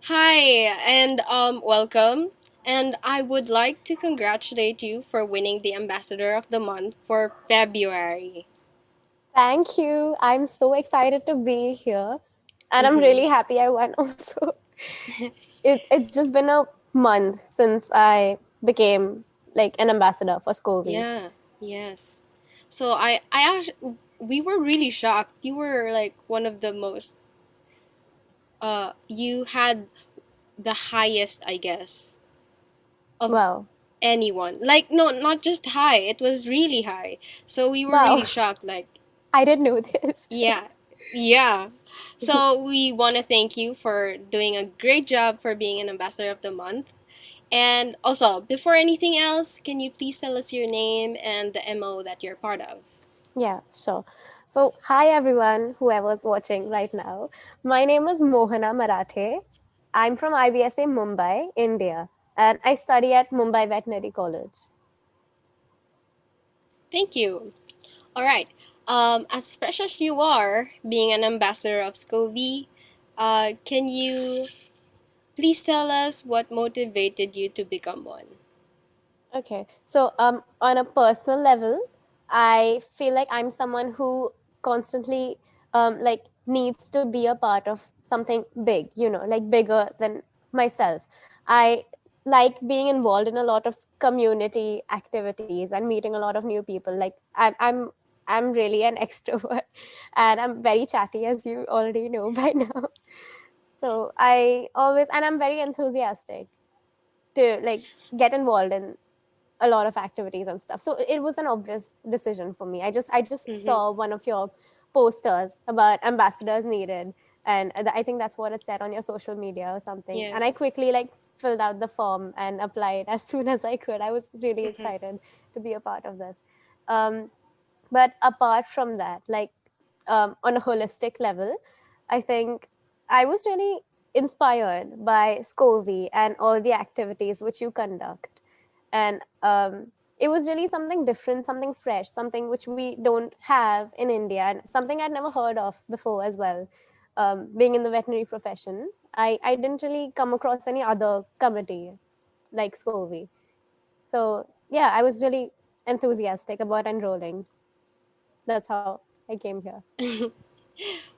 Hi, and welcome. And I would like to congratulate you for winning the Ambassador of the Month for February. Thank you. I'm so excited to be here. And I'm Mm-hmm. really happy I won also. It's just been a month since I became like an ambassador for Scovy. Yeah, yes. So I actually, we were really shocked. You were like one of the most, you had the highest, I guess, of Wow. anyone. Like, no, not just high, it was really high. So we were Wow. really shocked, like, I didn't know this. yeah, yeah. So we want to thank you for doing a great job for being an ambassador of the month. And also, before anything else, can you please tell us your name and the MO that you're part of? Yeah, sure. So, hi everyone, whoever's watching right now. My name is Mohana Marathe. I'm from IBSA Mumbai, India, and I study at Mumbai Veterinary College. Thank you. All right. As fresh as you are, being an ambassador of SCOVY, can you please tell us what motivated you to become one? Okay. So, on a personal level, I feel like I'm someone who constantly, like, needs to be a part of something big, like bigger than myself. I like being involved in a lot of community activities and meeting a lot of new people. Like, I'm really an extrovert, and I'm very chatty, as you already know by now. So I always, and I'm very enthusiastic to like get involved in a lot of activities and stuff. So it was an obvious decision for me. I just Mm-hmm. saw one of your posters about ambassadors needed, and I think that's what it said on your social media or something. And I Yes. quickly like filled out the form and applied as soon as I could. I was really Mm-hmm. excited to be a part of this. Um, but apart from that, like on a holistic level, I think I was really inspired by Scovy and all the activities which you conduct. And it was really something different, something fresh, something which we don't have in India, and something I'd never heard of before as well. Being in the veterinary profession, I didn't really come across any other committee like Scovy. So, yeah, I was really enthusiastic about enrolling. That's how I came here.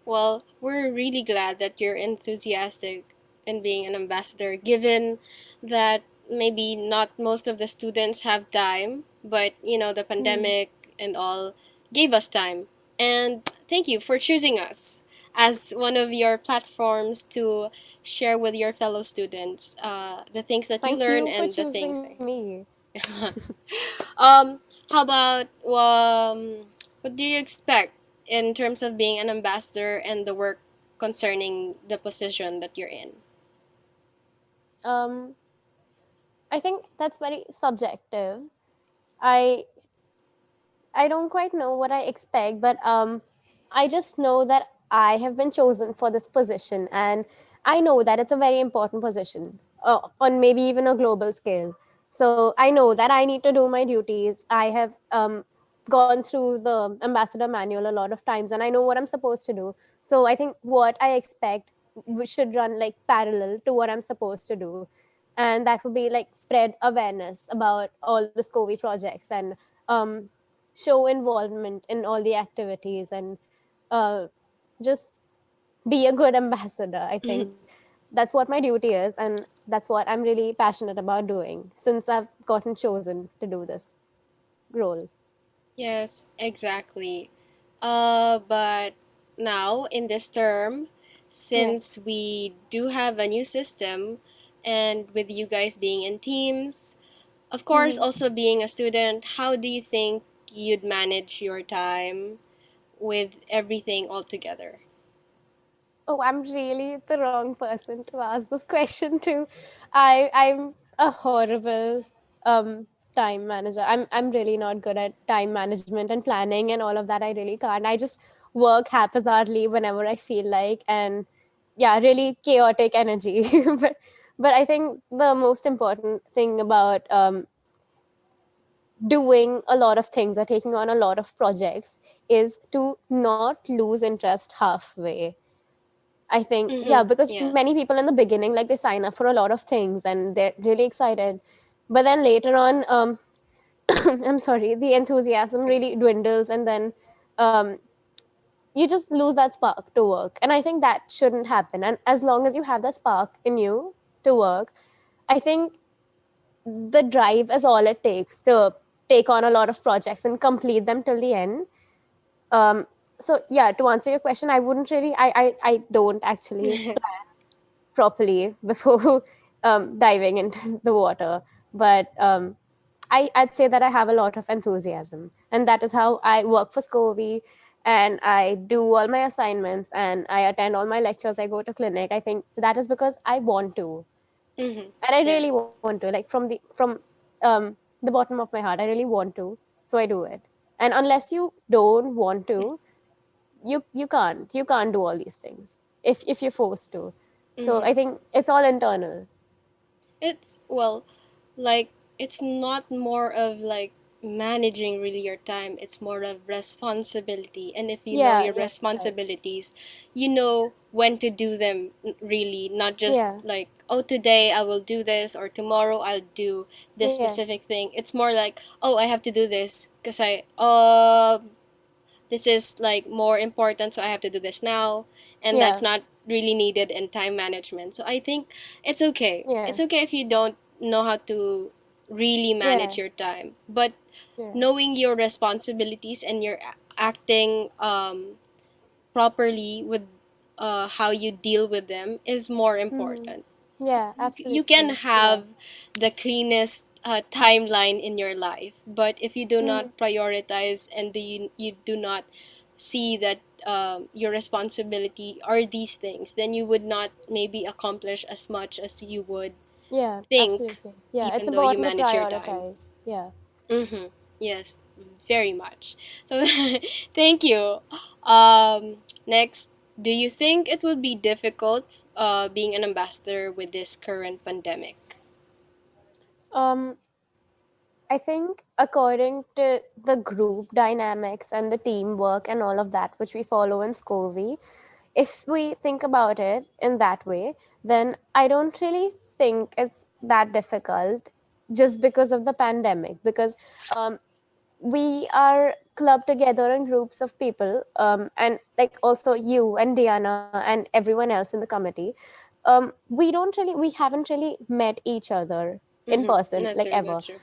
Well, we're really glad that you're enthusiastic in being an ambassador, given that maybe not most of the students have time, but the Mm. pandemic and all gave us time. And thank you for choosing us as one of your platforms to share with your fellow students the things that you Thank learn you for and the things. choosing me. um, how about what do you expect in terms of being an ambassador and the work concerning the position that you're in? Um, I think that's very subjective. I I don't quite know what I expect, but I just know that I have been chosen for this position, and I know that it's a very important position on maybe even a global scale. So I know that I need to do my duties. I have gone through the ambassador manual a lot of times, and I know what I'm supposed to do. So I think what I expect should run like parallel to what I'm supposed to do, and that would be like spread awareness about all the SCOVY projects and um, show involvement in all the activities and uh, just be a good ambassador. I think that's what my duty is, and that's what I'm really passionate about doing since I've gotten chosen to do this role. Yes, exactly. But now in this term, Yeah. since we do have a new system, and with you guys being in teams, of course, Hmm. also being a student, how do you think you'd manage your time with everything all together? Oh, I'm really the wrong person to ask this question to. I'm a horrible um time manager. I'm really not good at time management and planning and all of that. I really can't. I just work haphazardly whenever I feel like, and yeah, really chaotic energy. But I think the most important thing about doing a lot of things or taking on a lot of projects is to not lose interest halfway. I think, yeah, Mm-hmm. because Yeah. many people in the beginning, like they sign up for a lot of things and they're really excited. But then later on, I'm sorry, the enthusiasm really dwindles, and then um, you just lose that spark to work. And I think that shouldn't happen. And as long as you have that spark in you to work, I think the drive is all it takes to take on a lot of projects and complete them till the end. um so yeah, to answer your question, I wouldn't really, I don't actually plan properly before diving into the water. But I'd say that I have a lot of enthusiasm, and that is how I work for Scovey, and I do all my assignments and I attend all my lectures, I go to clinic. I think that is because I want to, Mm-hmm. and I really Yes. want to, like from the bottom of my heart, I really want to, so I do it. And unless you don't want to, you can't do all these things if you're forced to. So Mm-hmm. I think it's all internal. It's, well, like, it's not more of like managing really your time, it's more of responsibility. And if you know Yeah, your yeah, right. responsibilities, you know when to do them, really, not just Yeah, like, oh, today I will do this, or tomorrow I'll do this yeah, specific thing. It's more like, oh, I have to do this because this is like more important, so I have to do this now. And yeah, that's not really needed in time management. So I think it's okay. yeah, It's okay if you don't know how to really yeah, manage your time. But yeah. knowing your responsibilities and you're acting properly with how you deal with them is more Hmm. important. Yeah, You can absolutely. Yeah. have the cleanest timeline in your life, but if you do not Hmm. prioritize and you do not see that your responsibility are these things, then you would not maybe accomplish as much as you would Yeah, think, absolutely. Yeah, it's even though you important to manage your time. prioritize. Yeah. Mm-hmm. Yes, very much. So thank you. Next, do you think it would be difficult being an ambassador with this current pandemic? Um, I think according to the group dynamics and the teamwork and all of that, which we follow in Scovey, if we think about it in that way, then I don't really think it's that difficult just because of the pandemic. Because um, we are clubbed together in groups of people, and like also you and Diana and everyone else in the committee. We haven't really met each other in Mm-hmm. person That's like true. ever. That's true.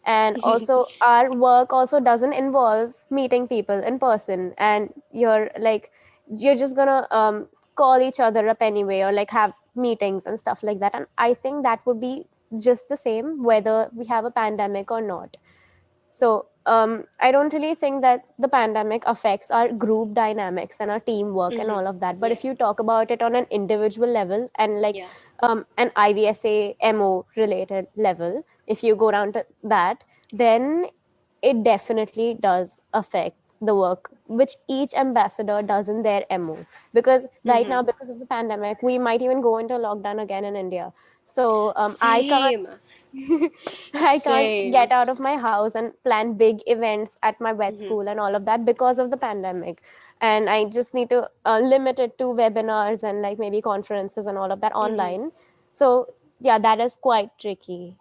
And also our work also doesn't involve meeting people in person, and you're just gonna call each other up anyway, or like have meetings and stuff like that. And I think that would be just the same whether we have a pandemic or not. So I don't really think that the pandemic affects our group dynamics and our teamwork and Mm-hmm. all of that. But Yeah. if you talk about it on an individual level and like Yeah. an IVSA MO related level, if you go down to that, then it definitely does affect the work which each ambassador does in their MO. Because right Mm-hmm. now, because of the pandemic, we might even go into lockdown again in India. So I can't Same. I can't Same. get out of my house and plan big events at my vet Mm-hmm. school and all of that because of the pandemic. And I just need to limit it to webinars and like maybe conferences and all of that Mm-hmm. online. So, yeah, that is quite tricky.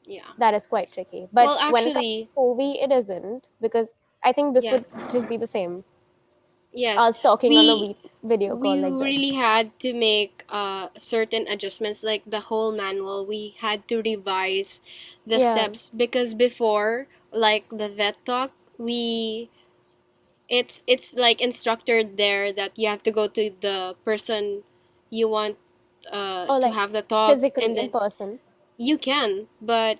Yeah. That is quite tricky. But Well, when it comes actually, to COVID, it isn't, because I think this would yes. just be the same, Yes. us talking on a We video call we like this. really had to make certain adjustments, like the whole manual. We had to revise the Yeah. steps because before, like the vet talk, we it's like instructed there that you have to go to the person you want Or to like have the talk, physically and in then person. you can, but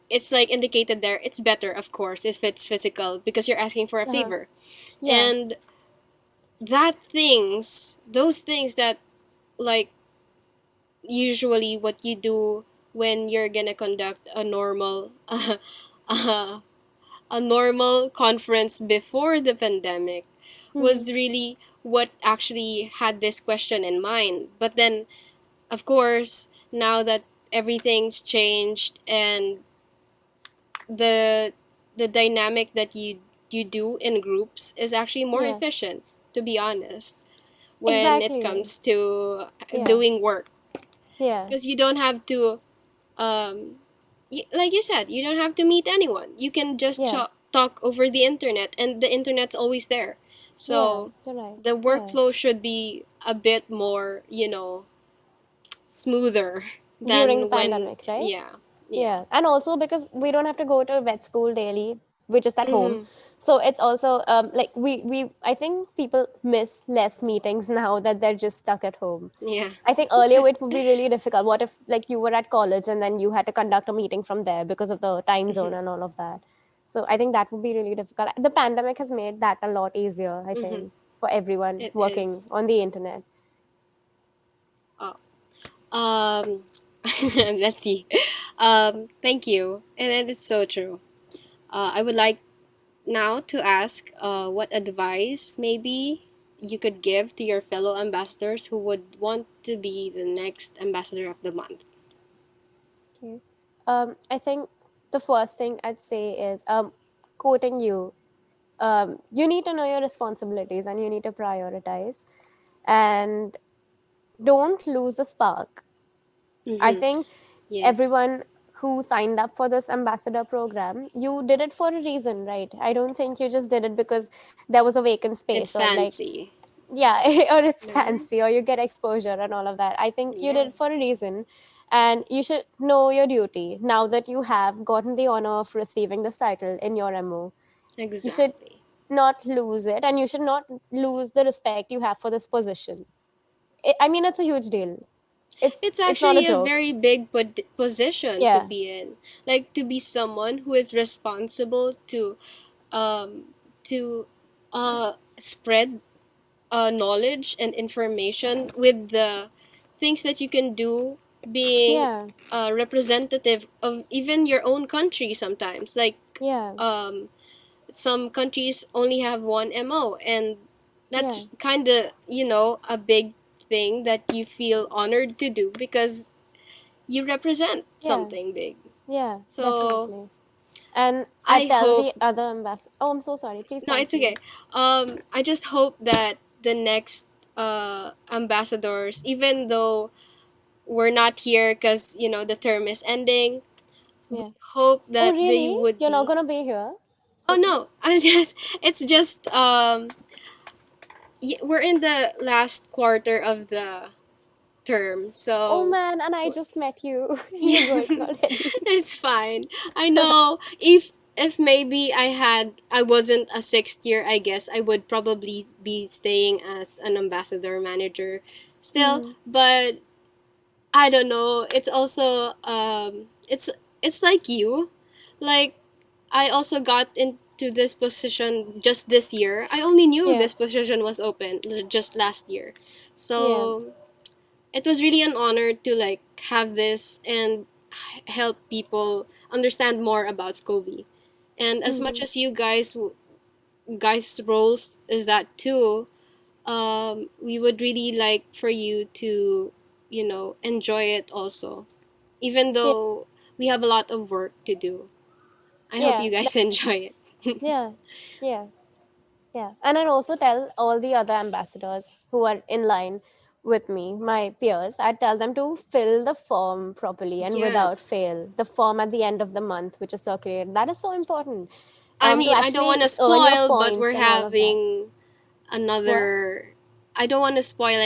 it's like indicated there. It's better, of course, if it's physical because you're asking for a Uh-huh. favor. Yeah. And those things that, like, usually what you do when you're gonna conduct a normal uh, a normal conference before the pandemic Hmm. was really what actually had this question in mind. But then, of course, now that everything's changed, and the the dynamic that you do in groups is actually more Yeah. efficient, to be honest. when it Exactly. comes to Yeah. doing work, Yeah. because you don't have to like you said, you don't have to meet anyone. You can just Yeah. talk over the internet, and the internet's always there. Yeah. So You're right. the Yeah. workflow should be a bit more, smoother During the than when, pandemic, right? yeah, yeah. Yeah, and also because we don't have to go to vet school daily, we're just at home. Mm-hmm. So it's also like we I think people miss less meetings now that they're just stuck at home. Yeah. I think earlier it would be really difficult. What if like you were at college and then you had to conduct a meeting from there because of the time zone Mm-hmm. and all of that? So I think that would be really difficult. The pandemic has made that a lot easier, I Mm-hmm. think, for everyone It working is. on the internet. Oh. Um let's see. Thank you. And it's so true. I would like now to ask what advice maybe you could give to your fellow ambassadors who would want to be the next ambassador of the month. Okay. I think the first thing I'd say is quoting you, you need to know your responsibilities and you need to prioritize and don't lose the spark. I Mm-hmm. think Yes. everyone who signed up for this ambassador program, you did it for a reason, right? I don't think you just did it because there was a vacant space It's or like, fancy. yeah, or it's No? fancy or you get exposure and all of that. I think you Yeah. did it for a reason and you should know your duty now that you have gotten the honor of receiving this title in your MO. You should Exactly. not lose it and you should not lose the respect you have for this position. I mean, it's a huge deal. It's It's not a actually a joke. very big position to Yeah, be in. Like to be someone who is responsible um to spread knowledge and information with the things that you can do, being yeah, a representative of even your own country sometimes. Like yeah, um, some countries only have one MO, and yeah, that's kind of, a big thing that you feel honored to do because you represent yeah, something big. yeah, So definitely. And I I tell hope, the other ambassador, oh, I'm so sorry. Please no, it's okay. continue. I just hope that the next ambassadors, even though we're not here because the term is ending, we Yeah. hope Oh, that they really? would You're not be. gonna be here? Oh So, no, it's just we're in the last quarter of the term, oh so man, and I just met you. yeah, You're going already. it's fine. I know if maybe I wasn't a sixth year, I guess I would probably be staying as an ambassador manager still, Hmm. but I don't know. It's also it's like you. Like I also got into this position just this year. I only knew Yeah, this position was open just last year. yeah. So it was really an honor to like have this and help people understand more about SCOBY. And as much Hmm. as you guys roles is that too, we would really like for you to enjoy it also, even Yeah, though we have a lot of work to do. I hope yeah, you guys enjoy it. yeah, yeah, yeah. And I'd also tell all the other ambassadors who are in line with me, my peers, I'd tell them to fill the form properly and without Yes. fail. The form at the end of the month, which is circulated, that is so important. I To mean, I don't want actually to earn your spoil, but points we're and all of that. having What? another. I don't want to spoil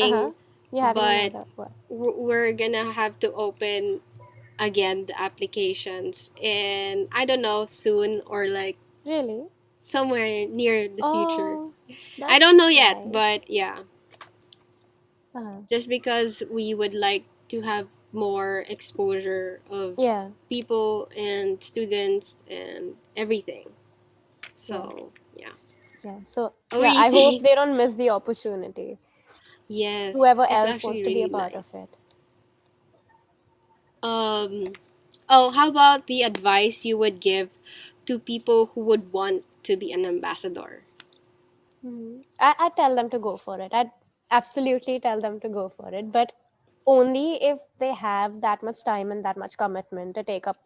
Uh huh. anything, You're having but another what? we're gonna have to open again the applications, and I don't know, soon or like Really? somewhere near the future. Oh, I that's don't know yet, nice. but yeah, Uh-huh. just because we would like to have more exposure of Yeah, people and students and everything. yeah, So yeah. yeah. So, What were yeah, you I hope saying? they don't miss the opportunity. Yes, Whoever it's else wants actually to be a really part of nice. it. Um, oh, how about the advice you would give to people who would want to be an ambassador? I tell them to go for it. I'd absolutely tell them to go for it, but only if they have that much time and that much commitment to take up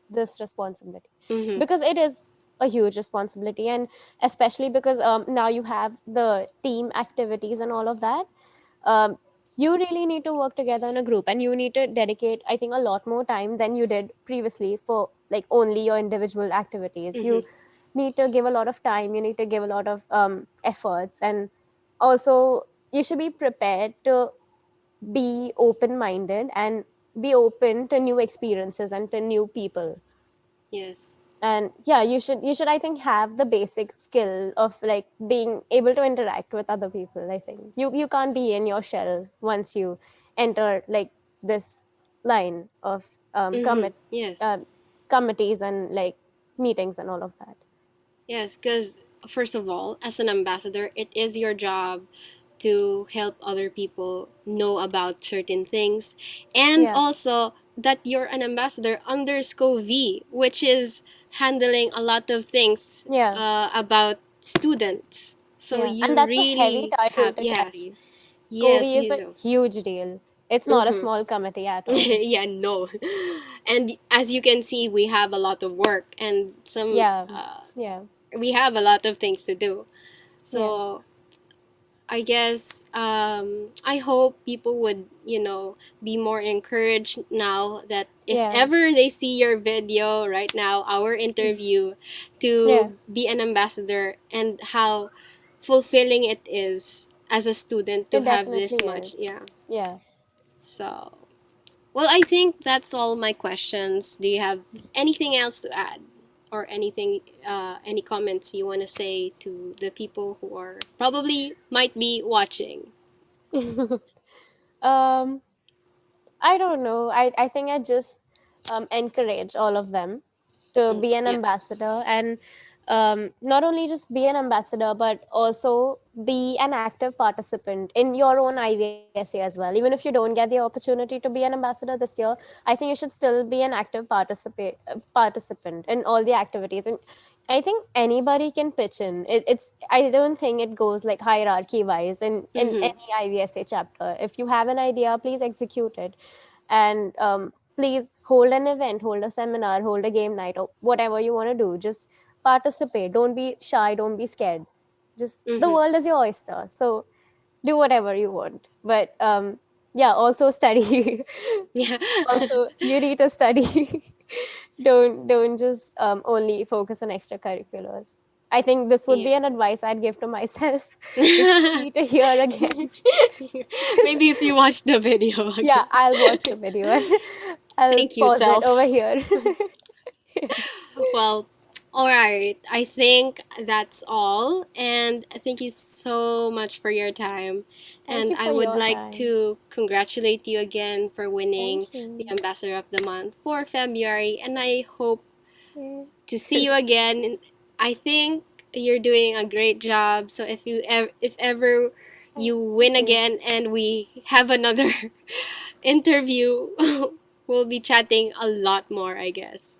this responsibility. Mm-hmm. Because it is a huge responsibility, and especially because now you have the team activities and all of that. um, you really need to work together in a group, and you need to dedicate, I think, a lot more time than you did previously for like only your individual activities. Mm-hmm. You need to give a lot of time, you need to give a lot of efforts, and also you should be prepared to be open minded and be open to new experiences and to new people. Yes. And yeah, you should, I think, have the basic skill of like being able to interact with other people. I think you can't be in your shell once you enter like this line of Mm-hmm. Yes. um, committees and like meetings and all of that. Yes, because first of all, as an ambassador, it is your job to help other people know about certain things, and Yeah, also that you're an ambassador under SCOV, which is handling a lot of things yeah, about students. So yeah, and you that's a heavy really title have, to yes, carry. yes, Scovy is you a do. huge deal. It's not a Mm-hmm. small committee at all. Yeah, no. And as you can see, we have a lot of work and some Yeah, yeah, we have a lot of things to do. yeah, So I guess I hope people would, be more encouraged now that if yeah, ever they see your video right now, our interview, yeah. to be an ambassador and how fulfilling it is as a student to It have this definitely much. is. Yeah. Yeah. So, well, I think that's all my questions. Do you have anything else to add? Or anything, any comments you want to say to the people who are probably might be watching? um, I don't know. I think I just encourage all of them to Mm, be an yeah. ambassador, and not only just be an ambassador but also be an active participant in your own IVSA as well. Even if you don't get the opportunity to be an ambassador this year, I think you should still be an active participant in all the activities. And I think anybody can pitch in. It's I don't think it goes like hierarchy wise in Mm-hmm. any IVSA chapter. If you have an idea, please execute it, and please hold an event, hold a seminar, hold a game night, or whatever you want to do. Just participate. Don't be shy. Don't be scared. Just the Mm-hmm. world is your oyster. So do whatever you want. But yeah, also study. Yeah. Also, you need to study. Don't just only focus on extracurriculars. I think this would Yeah. be an advice I'd give to myself. Just for me to hear again. Maybe if you watch the video Yeah, again. I'll watch the video and I'll Thank you, pause it over self. here. Well, all right. I think that's all. And thank you so much for your time. Thank And you I for would your like time. to congratulate you again for winning Thank the you. Ambassador of the Month for February. And I hope Yeah. to see you again. I think you're doing a great job. So if ever you Thank win you. again and we have another interview, we'll be chatting a lot more, I guess.